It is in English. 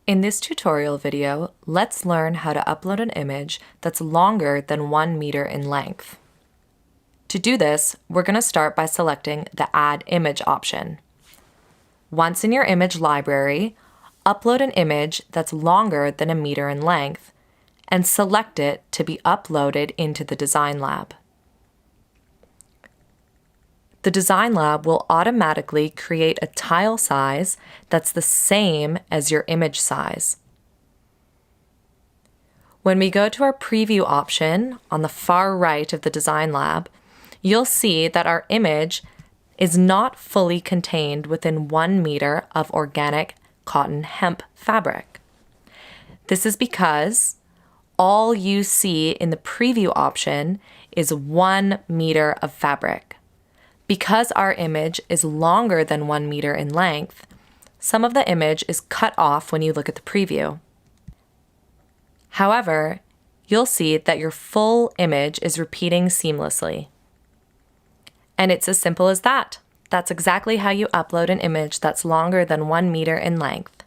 In this tutorial video, let's learn how to upload an image that's longer than 1 meter in length. To do this, we're going to start by selecting the Add Image option. Once in your image library, upload an image that's longer than 1 meter in length and select it to be uploaded into the Design Lab. The Design Lab will automatically create a tile size that's the same as your image size. When we go to our Preview option on the far right of the Design Lab, you'll see that our image is not fully contained within 1 meter of organic cotton hemp fabric. This is because all you see in the Preview option is 1 meter of fabric. Because our image is longer than 1 meter in length, some of the image is cut off when you look at the preview. However, you'll see that your full image is repeating seamlessly. And it's as simple as that. That's exactly how you upload an image that's longer than 1 meter in length.